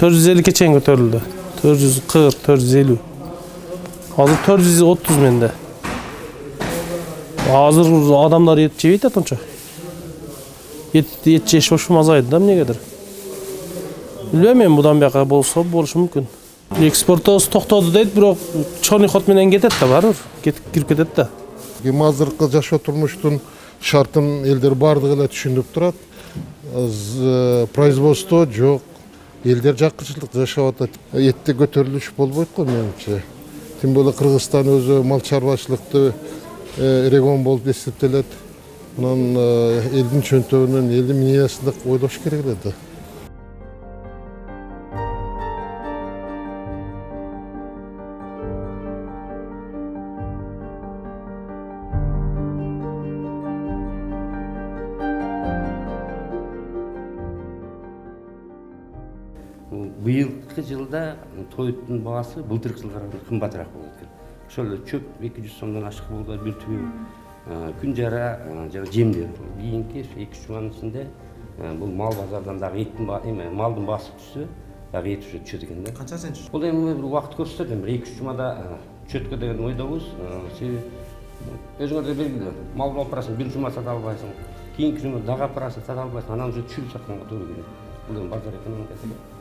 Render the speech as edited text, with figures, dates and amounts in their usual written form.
450'ye çeyin götürüldü. 440, 450. Hazır 430 mende. Hazır adamlar et jebeydi atonça. Et jeş boşum azaydı da emnegedir. Bilmem budan baka bolsa boluşu mümkün. Eksportobuz toktоду дейт, бирок чоң ход менен кетет да барыр. Кирип кетет да. Азыркы жашоо турмуштун шартын элдер бардыгы эле түшүнүп турат. Производство жок. Элдер жакынчылык жашап атат. Этте көтөрүлүш болбойт го менимче. Тим более Кыргызстан өзү мал чарбачылыкты регион болуп эсептелет. Анан элдин чөнтөгүнөн, элдин милиясында ойлош керек эле да. Быйылкы жылда тоюттун баасы былтыркы жылга караганда кымбатыраак болот экен. Ошол чөп 200 сомдон ашык болду, бир түбү күн жара жана жемдер. Кийинки 2-3 жуманын ичинде бул мал базардан дагы эттин малдын баасы түшсө, дагы эт уже түшөт экен да. Канча сен түшөт? Бул эми бир убакыт көрсөтөт, эми 2-3 жумада түшөткө деген ойдобуз. Өзүңөр да белгилүү. Мал алып барасың, бир жума сата албайсың. Кийинки жума дагы апарасың, сата албайсың. Анан уже түшүрүп сатканга туура келет. Бул базар экономикасы.